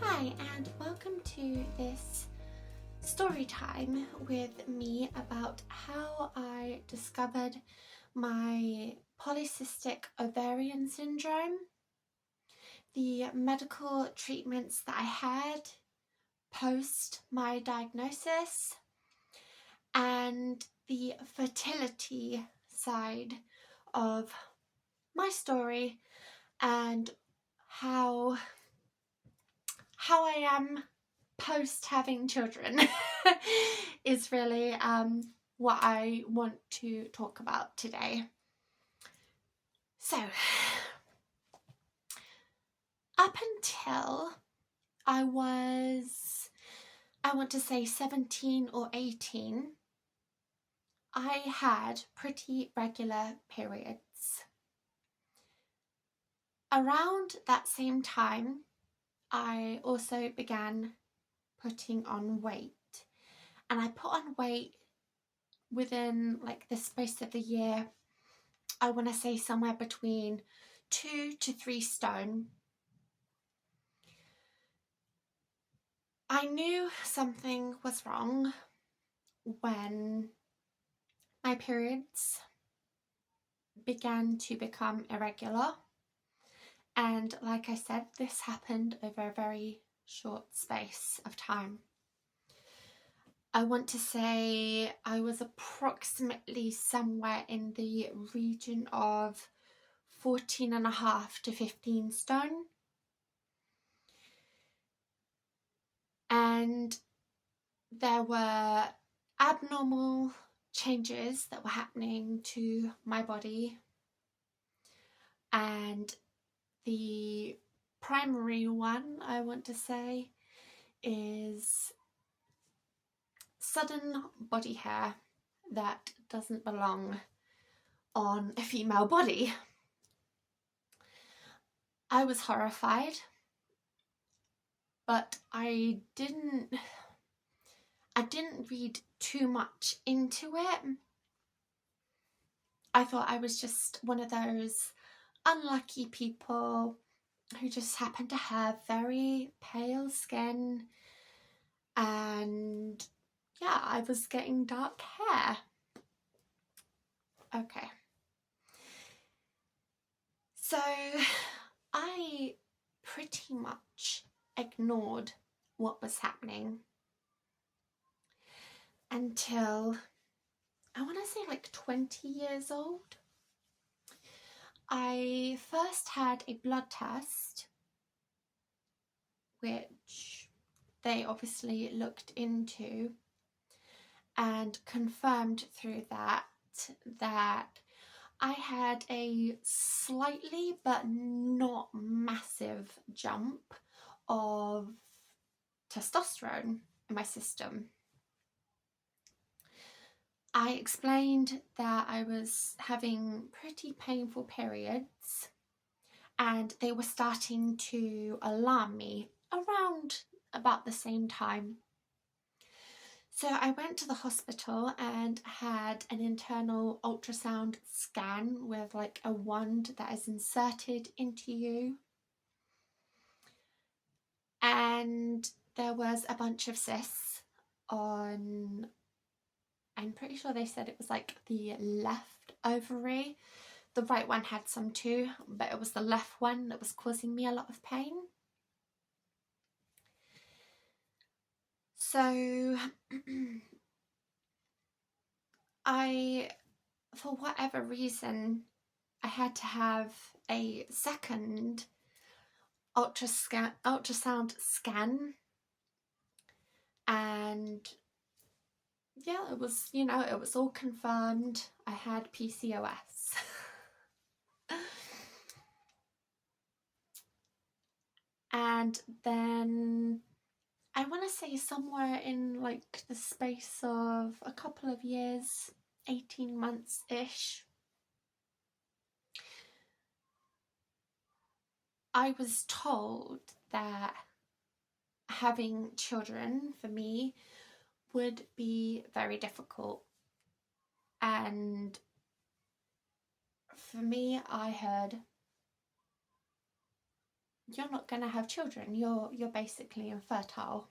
Hi, and welcome to this story time with me about how I discovered my polycystic ovarian syndrome, the medical treatments that I had post my diagnosis, and the fertility side of my story and how I am post having children is really what I want to talk about today. So, up until I want to say 17 or 18, I had pretty regular periods. Around that same time, I also began putting on weight, and I put on weight within like the space of the year. I want to say somewhere between 2 to 3 stone. I knew something was wrong when my periods began to become irregular, and like I said, this happened over a very short space of time. I want to say I was approximately somewhere in the region of 14.5 to 15 stone. And there were abnormal changes that were happening to my body. And the primary one, I want to say, is sudden body hair that doesn't belong on a female body. I was horrified, but I didn't read too much into it. I thought I was just one of those unlucky people who just happened to have very pale skin, and yeah, I was getting dark hair. Okay. So I pretty much ignored what was happening until I want to say like 20 years old. I first had a blood test, which they obviously looked into and confirmed through that I had a slightly but not massive jump of testosterone in my system. I explained that I was having pretty painful periods and they were starting to alarm me around about the same time. So I went to the hospital and had an internal ultrasound scan with like a wand that is inserted into you. And there was a bunch of cysts on, I'm pretty sure they said it was like the left ovary. The right one had some too, but it was the left one that was causing me a lot of pain. So for whatever reason, I had to have a second ultrasound scan, and yeah, it was, it was all confirmed. I had PCOS. And then I want to say somewhere in like the space of a couple of years, 18 months-ish, I was told that having children for me would be very difficult. And for me, I heard you're not going to have children. You're basically infertile.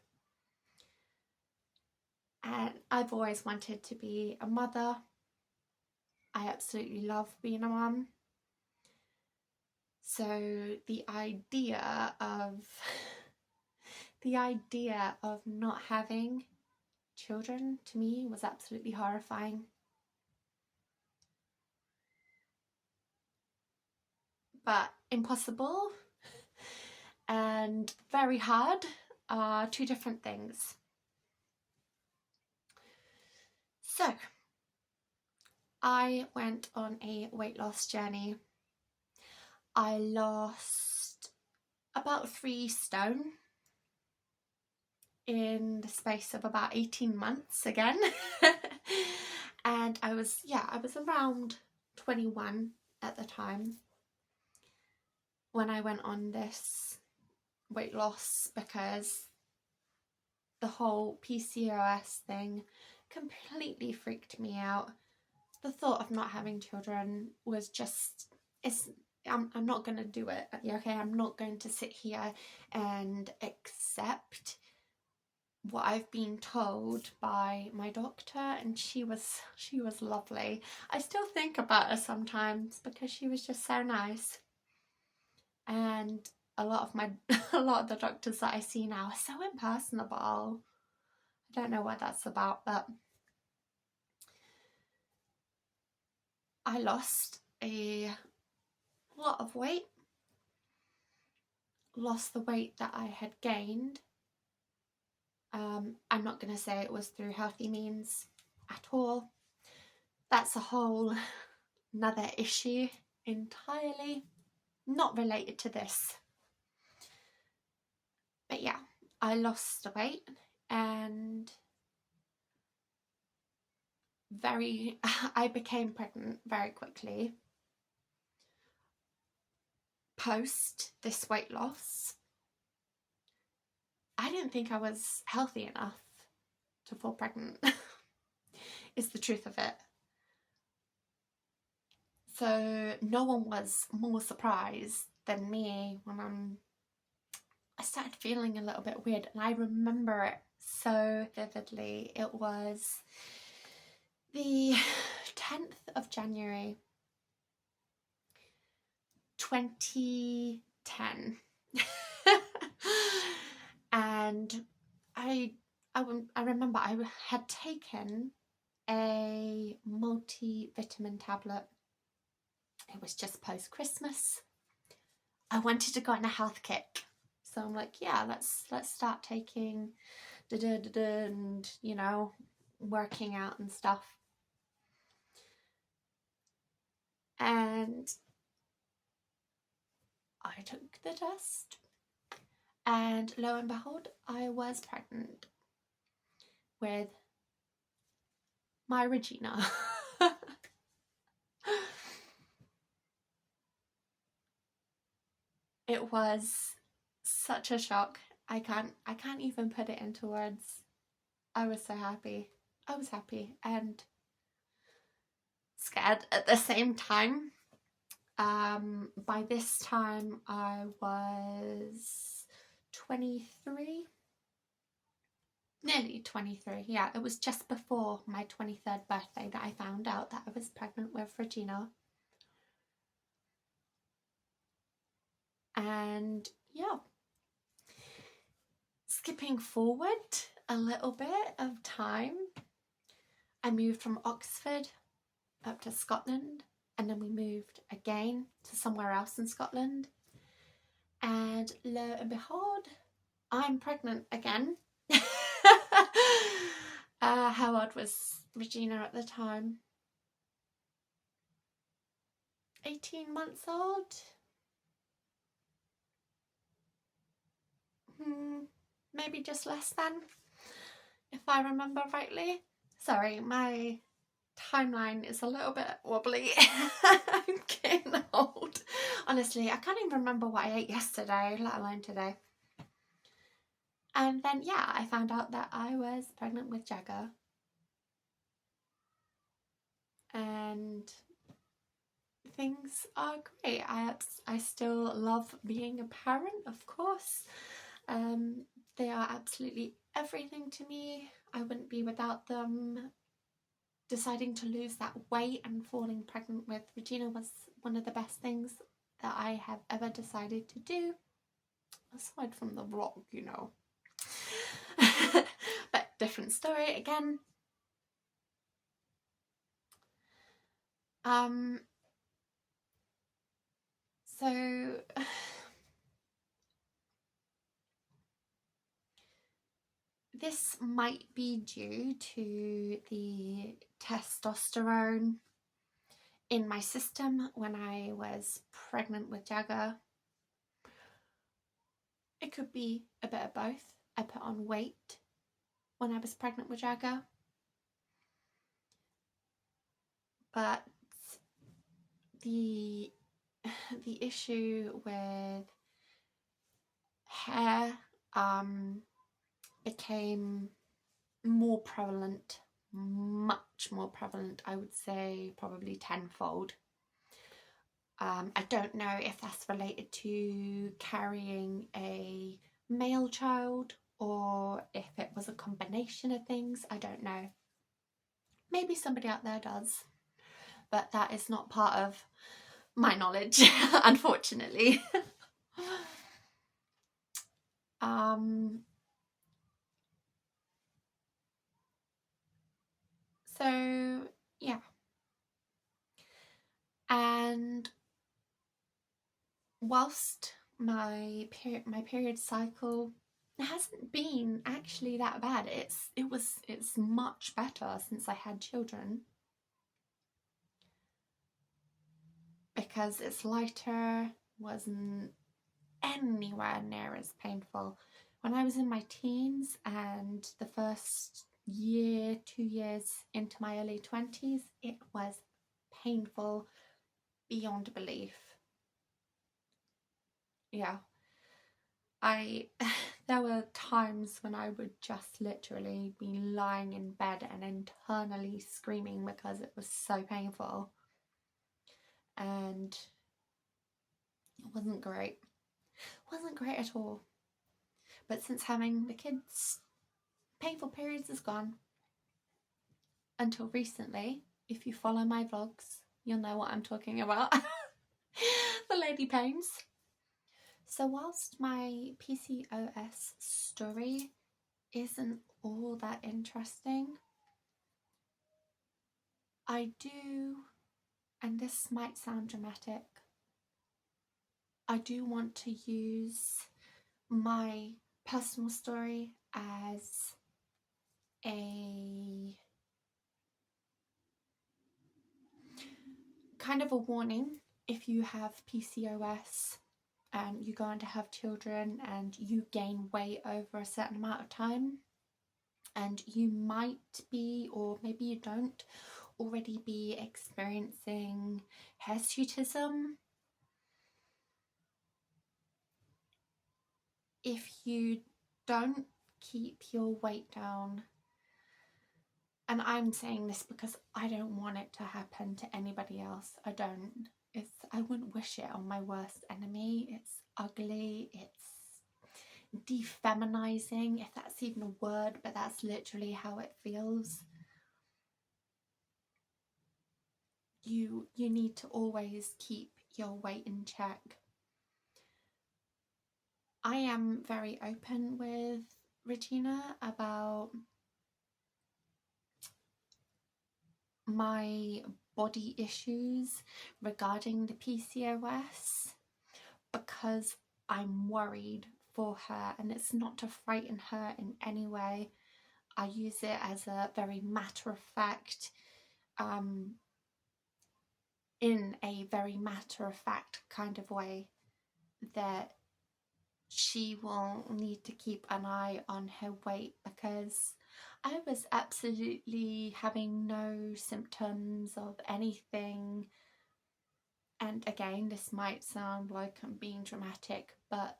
And I've always wanted to be a mother. I absolutely love being a mum. So the idea of not having children to me was absolutely horrifying. But impossible and very hard are two different things. So I went on a weight loss journey. I lost about 3 stone in the space of about 18 months again. And I was around 21 at the time when I went on this weight loss, because the whole PCOS thing completely freaked me out. The thought of not having children was just, I'm not going to do it. Okay, I'm not going to sit here and accept what I've been told by my doctor, and she was lovely. I still think about her sometimes because she was just so nice. And a lot of the doctors that I see now are so impersonable. I don't know what that's about, but I lost a lot of weight. Lost the weight that I had gained. I'm not going to say it was through healthy means at all. That's a whole another issue entirely, not related to this. But yeah, I lost the weight, and I became pregnant very quickly post this weight loss. I didn't think I was healthy enough to fall pregnant, is the truth of it. So no one was more surprised than me when I started feeling a little bit weird, and I remember it so vividly. It was the 10th of January 2010. And I remember I had taken a multivitamin tablet. It was just post-Christmas. I wanted to go on a health kick. So I'm like, yeah, let's start taking and, you know, working out and stuff. And I took the test, and lo and behold, I was pregnant with my Regina. It was such a shock. I can't even put it into words. I was so happy. I was happy and scared at the same time. By this time I was 23, nearly 23. Yeah, it was just before my 23rd birthday that I found out that I was pregnant with Regina. And yeah, skipping forward a little bit of time, I moved from Oxford up to Scotland, and then we moved again to somewhere else in Scotland, and lo and behold, I'm pregnant again. How old was Regina at the time? 18 months old? Maybe just less than, if I remember rightly. Sorry, my timeline is a little bit wobbly. I'm getting old. Honestly, I can't even remember what I ate yesterday, let alone today. And then, yeah, I found out that I was pregnant with Jagger. And things are great. I still love being a parent, of course. They are absolutely everything to me. I wouldn't be without them. Deciding to lose that weight and falling pregnant with Regina was one of the best things that I have ever decided to do, aside from the vlog, you know. But different story again. So this might be due to the testosterone in my system when I was pregnant with Jagger. It could be a bit of both. I put on weight when I was pregnant with Jagger, but the issue with hair became more prevalent, much more prevalent, I would say probably tenfold. I don't know if that's related to carrying a male child or if it was a combination of things. I don't know. Maybe somebody out there does, but that is not part of my knowledge, unfortunately. So yeah, and whilst my period cycle hasn't been actually that bad, it's much better since I had children, because it's lighter, wasn't anywhere near as painful. When I was in my teens and the first year, 2 years into my early 20s, it was painful beyond belief. Yeah. There were times when I would just literally be lying in bed and internally screaming because it was so painful. And it wasn't great. It wasn't great at all. But since having the kids, painful periods is gone. Until recently, if you follow my vlogs, you'll know what I'm talking about. The lady pains. So whilst my PCOS story isn't all that interesting, I do, and this might sound dramatic, I do want to use my personal story as a kind of a warning. If you have PCOS and you go on to have children and you gain weight over a certain amount of time, and you might be, or maybe you don't, already be experiencing hirsutism. If you don't keep your weight down, and I'm saying this because I don't want it to happen to anybody else. I wouldn't wish it on my worst enemy. It's ugly, it's defeminizing, if that's even a word, but that's literally how it feels. You need to always keep your weight in check. I am very open with Regina about my body issues regarding the PCOS because I'm worried for her, and it's not to frighten her in any way. I use it as a very matter-of-fact, in a very matter-of-fact kind of way, that she will need to keep an eye on her weight, because I was absolutely having no symptoms of anything. And again, this might sound like I'm being dramatic, but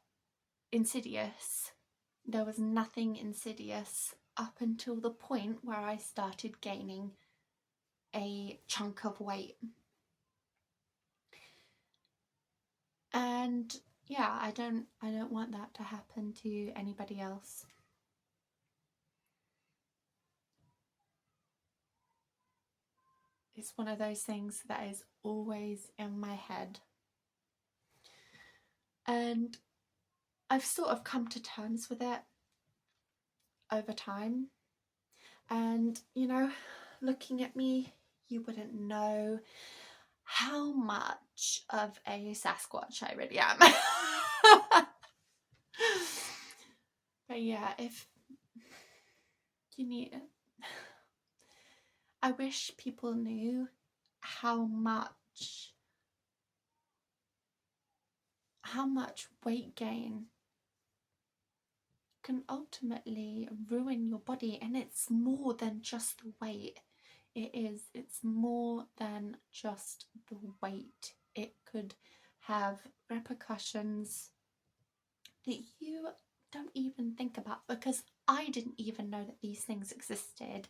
insidious. There was nothing insidious up until the point where I started gaining a chunk of weight. And yeah, I don't want that to happen to anybody else. It's one of those things that is always in my head. And I've sort of come to terms with it over time. And, you know, looking at me, you wouldn't know how much of a Sasquatch I really am. But yeah, if you need it, I wish people knew how much weight gain can ultimately ruin your body, and it's more than just the weight. It's more than just the weight. It could have repercussions that you don't even think about, because I didn't even know that these things existed.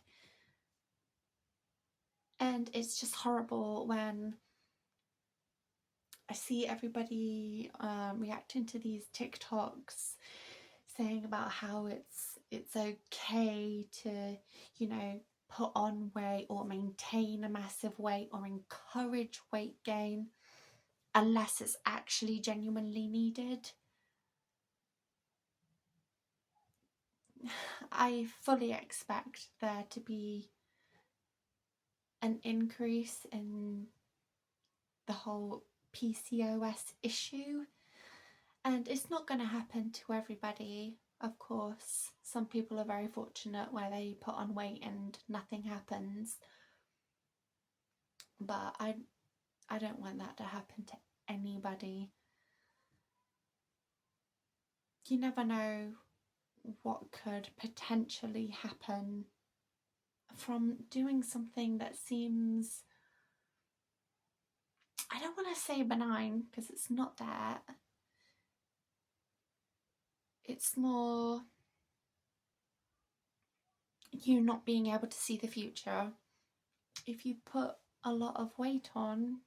And it's just horrible when I see everybody reacting to these TikToks saying about how it's okay to, you know, put on weight or maintain a massive weight or encourage weight gain unless it's actually genuinely needed. I fully expect there to be an increase in the whole PCOS issue, and it's not going to happen to everybody. Of course, some people are very fortunate where they put on weight and nothing happens, but I don't want that to happen to anybody. You never know what could potentially happen from doing something that seems, I don't want to say benign because it's not that. It's more you not being able to see the future. If you put a lot of weight on,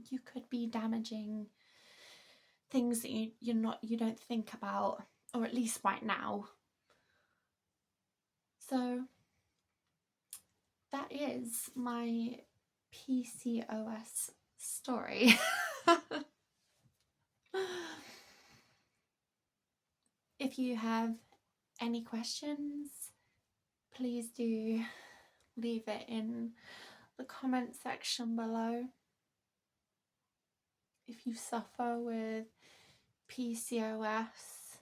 you could be damaging things that you don't think about, or at least right now. So that is my PCOS story. If you have any questions, please do leave it in the comment section below. If you suffer with PCOS,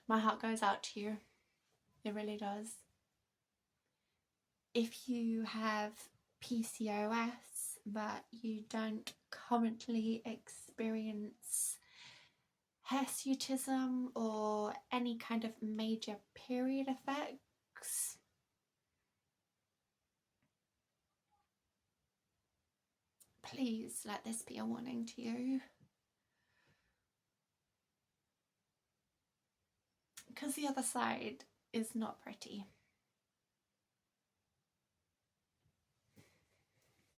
my heart goes out to you. It really does. If you have PCOS but you don't currently experience Hirsutism or any kind of major period effects, please let this be a warning to you. Because the other side is not pretty.